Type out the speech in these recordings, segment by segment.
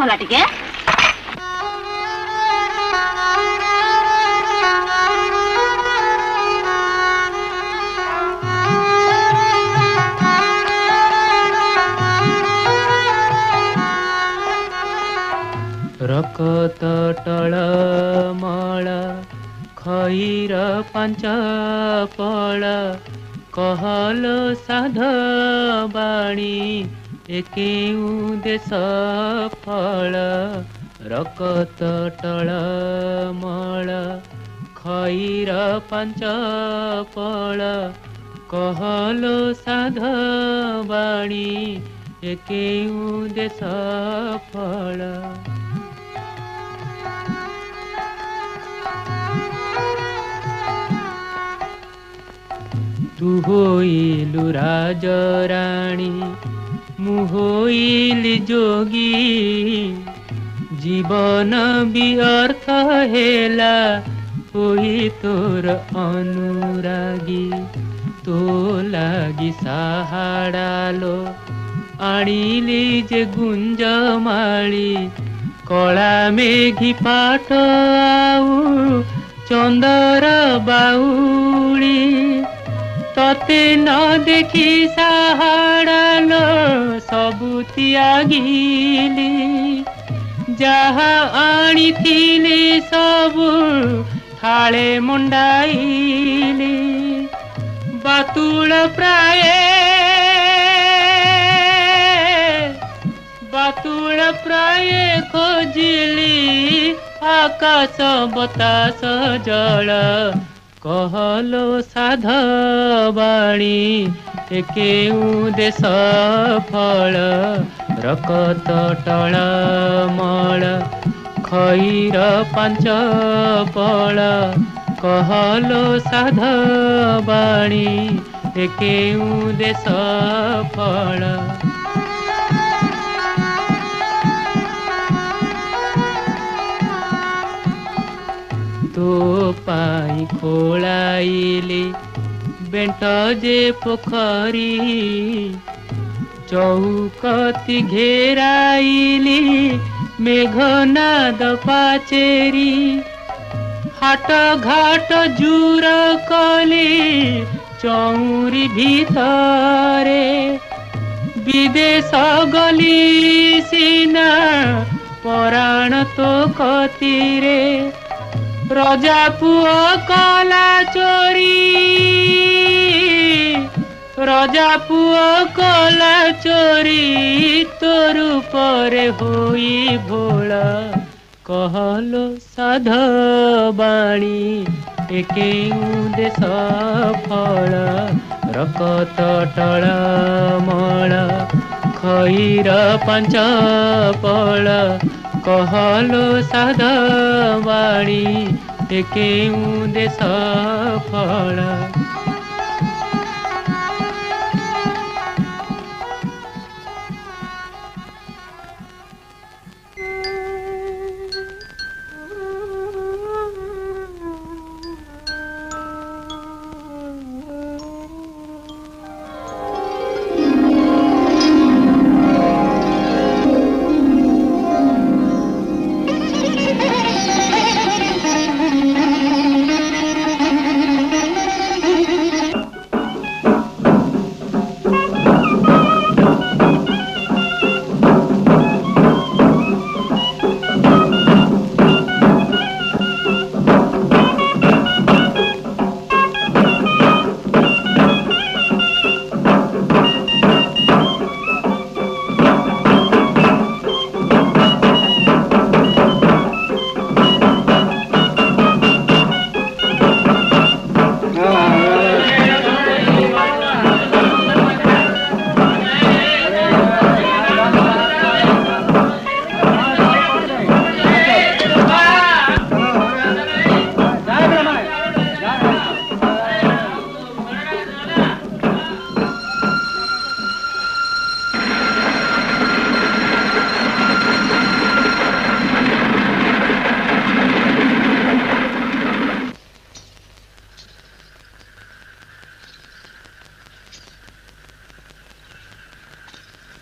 मला टिके रकत टळमळ खैर पांच पळ कहल साध बाणी एकेऊ देश फळ रकत टळमळ खैर पांच पळ कहल साध बाणी एकेऊ देश फळ तू होइलु राजराणी मु होइली जोगी जीवन व्यर्थ हेला होई तोर अनुरागी तो लागी साहाडालो आनिली जे गुंजमाली कला मेघी पाठ आउ चंदर बाउली तते न देखी साहाडालो सबु त्यागिली जहा आनी थिले सबु थाले मुंडाइली बातुल प्राय खोजिली आकाश बतास जल कहलो साध बाणी एकेऊ देश फल रकत टळमळ खैर पांच पळ कहलो साध बाणी एकेऊ देश फल तो पाई खोलाइली बेंट जे पोखरी चौकती घेराइली मेघनाद पाचेरी हाट घाट जूर कली चौरी भीतरे विदेश गली सीना पराण तो कतीरे रजा पुओ कला चोरी तोरु परे होई भोल कहलो साध बाणी एकेऊ देश फल रकत टळमळ खैर पांच पळ कहलो साध बाणी एकेऊ देश फल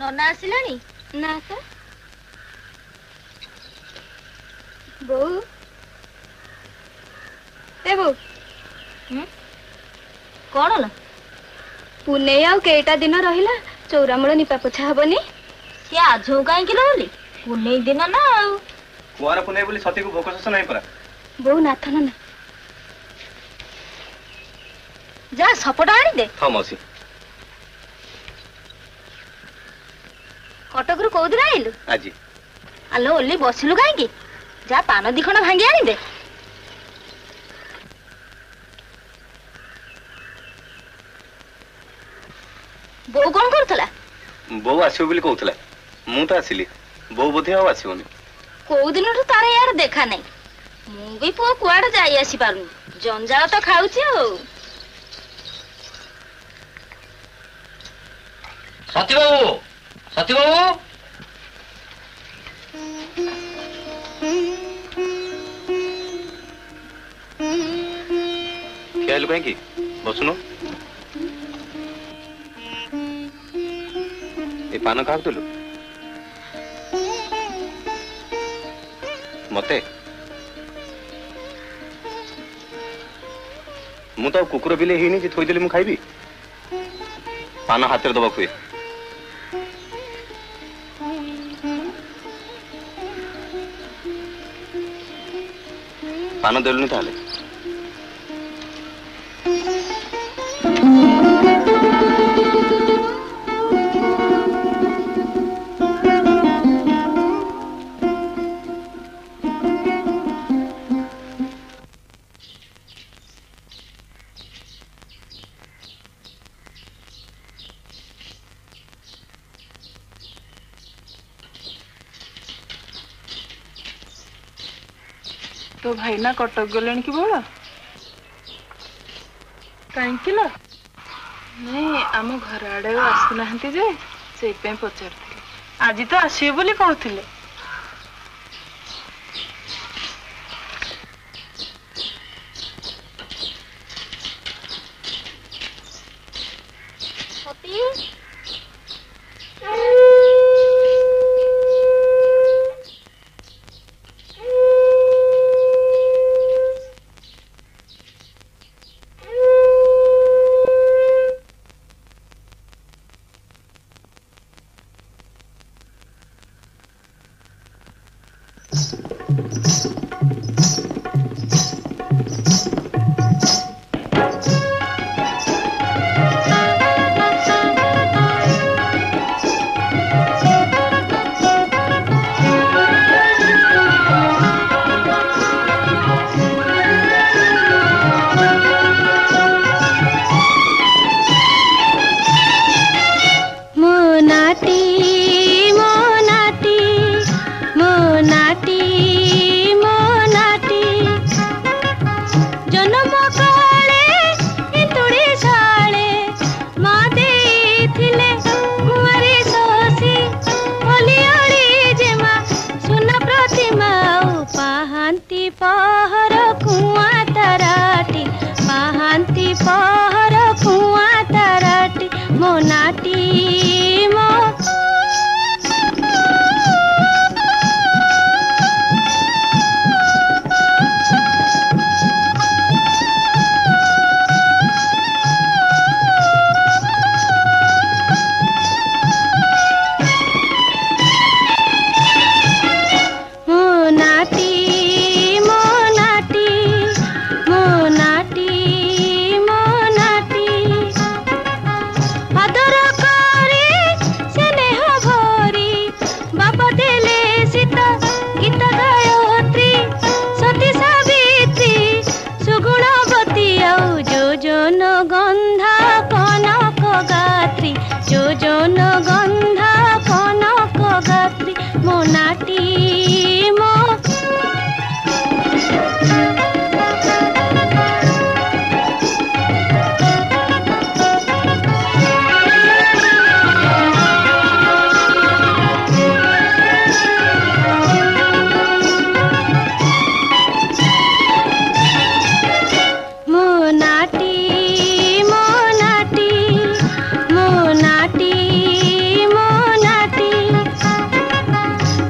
नना आसिलानी ना तो बो ए बो कौन ना पुणे आउ केटा दिन रहिला चौरामूल निपा पोछा हबनी सी आज कहीं रहली पुणे दिन ना कुआर पुणे बोली सती को भोक शोष नहीं परा बो नाथ ना जा सपटा आनी दे हाँ मौसी कटक रु कौ दिन आइलु आज आलो ओली बसिलु कहीं जा पान दिखण भांगी आनी दे बो कौन करुला बो आसो बोली कहूला मु तो आसिली बो बोधे आ आसोनी कौ दिन तार यार देखा नहीं मु भी पुआ कुआड़े जाई आसी पारुनी जंजाल तो खाऊची हो सती बाबू सती बाबू क्या कहीं बसुन ए पान क्या देलु मते मु तो कुकुर बिले ही जे थोईदेली मु खाइबी पान हाथ में दबा हुए पान देलुनी ताले तो भाई ना कटक गले कि बोला कहीं नहीं आम घर आड़े आसुना जे से पचार आज तो आसवे बोली कहते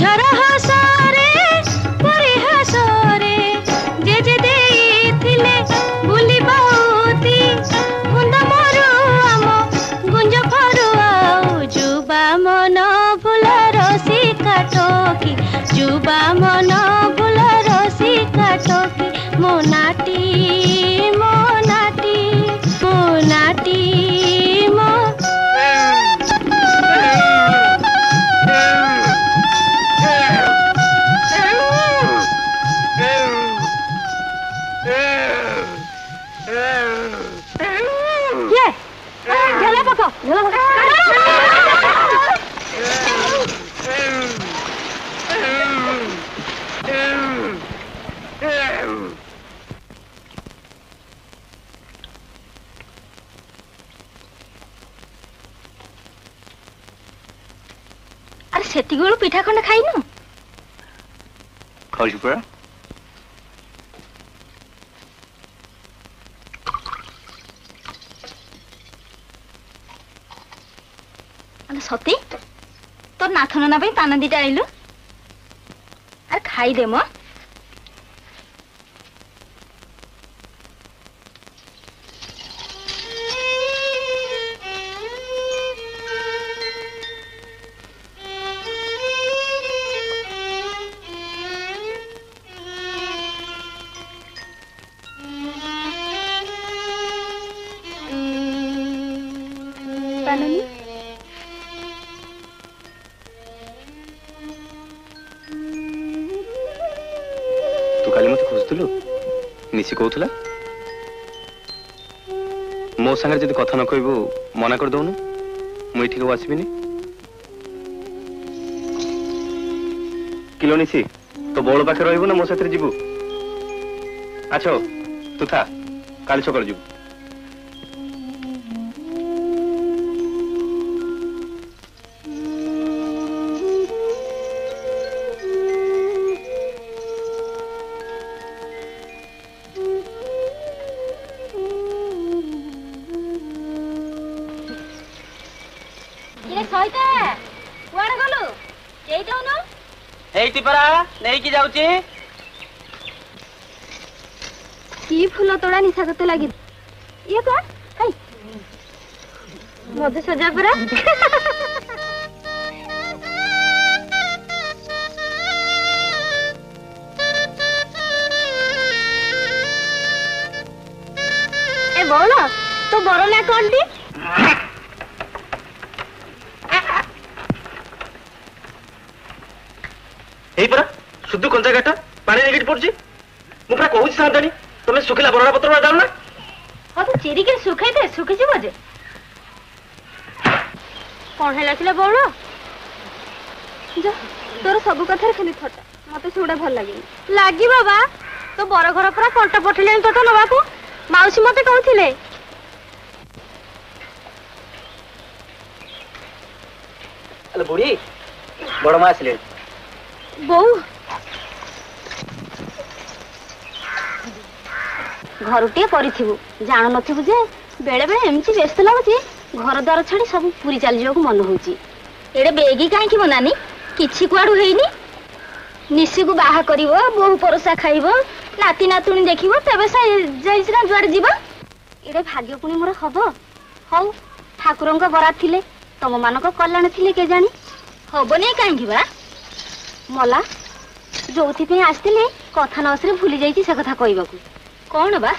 झर हसा जुबा मन बुल रसिका टोकी मो नाटी मो नाटी मो नाटी मो झोला पको झोला पको अरे सेती बेलू पिठा खंड खाइनु खाऊ परा सती तोर नाथ नना ताना दीटा आइलु अरे खाई दे मो निशी कहूला मो सांगे जब कथा न कहबू मना कर दौनु मुझे को आसबिनी किलो निशी तो बड़ पाखे रही ना मो साथ जीवु अच्छा तू था काली सकाल जीवु की फूल तोड़ा निशा करते लगी ये कौन हाय मधु सजा परा ए बोला तो बड़ ना कौन दी शुद्ध कंचा घाट पानी निकट पड़ी मुझे कहूँ सानी तुम्हें सुखिला बरड़ा पत्र जाऊ ना हाँ तो चिरी के सुखाई दे सुखी जीव जे कौन है लगे बड़ जा तोर सब कथा खाली थटा मत सेगुड़ा भल लगे लगे बाबा तो बर घर पूरा कंट पठेले तो नवा को माउसी मत कहते बुढ़ी बड़ माँ आसिले बो घर टे जान नथिबु जे बेले बेले एमची व्यस्त लगुची घर द्वार छाड़ी सब पूरी चली जाऊ मन होची एडे बेगी काहे बनानी किछि कुआडू हेइनी निशी को बाहा करिवो बहु परसा खाइबो नाती नातुणी देखिबो तबे से जाइसना जुआड जीवा एडे भाग्य पुनी मोर हबो हौ ठाकुरंक बरात थिले तम मानक कल्याण थिले के जानी हबो नै काहे बा मला जोथि पे आस्तिले कथा नसरे भूली जाइछि से कथा कहबाकू कौन बा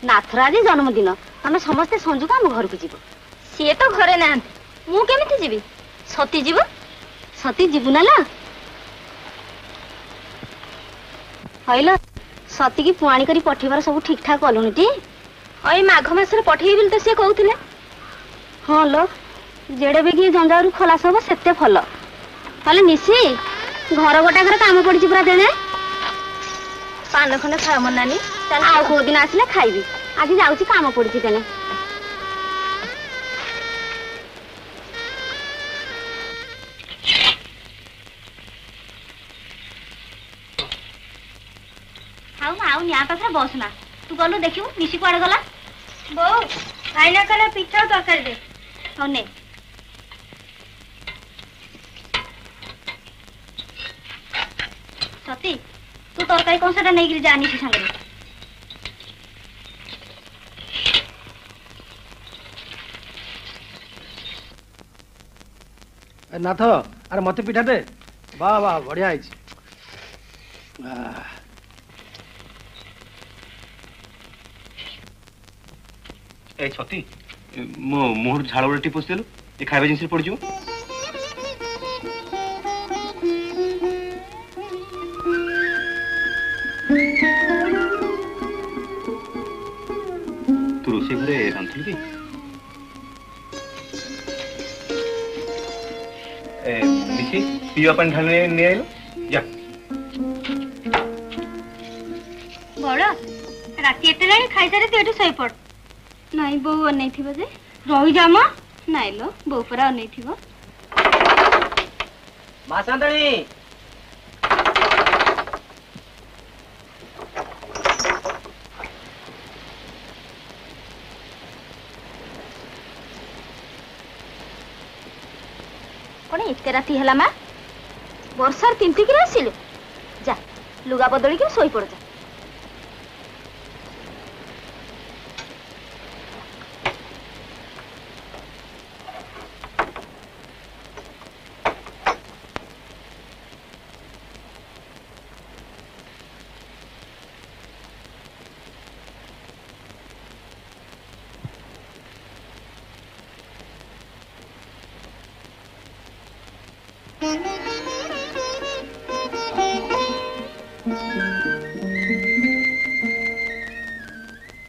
नाथराज जन्मदिन आम समस्ते संजू आम घर को जीव सी तो घरे ना मुझे जीवी सती जीव सती जीवु ना हईल सती की पुआणी करी पठेबार सब ठीक ठाक कलुनी टी हई माघ मास पठेबी बोली तो सी कहते हाँ लो जेड़े बेगी जंजारू खलास हम सेते भल हले निशी घर गोटा घर काम पड़ी पूरा देने पान खंडे खा मन नानी आउ को दिन आसले खाइबी आज जाउची काम पड़ी तेने आउ निया पाखे बसना तू गलु देखिबू निशी कुआडे गला बो आइना कले पिठा तरकारी दे होने सती तू तरकारी कौन सा नहीं जा निशी संगे नाथ अरे मत पिठा दे वाह वाह बढ़िया है ए छती मो मुहर झाड़ गुड़ा टी पोषदेलु ये खाଇବା जिनस पड़ଯିव तू रोषे घरे रांधुलु कि मिसी पीवा पानी ढाल नहीं आइलो जा बड़ राति एते लाणी खाई सारे तू एठु सोई पड़ नहीं बो अनै थिबो जे रही जा मा नाइ लो बो परा अनै थिबो मा सांदणी कौन एते राति हला मा वर्षार तिंती कि आसिलु जा लुगा बदली के सोई पड़ जा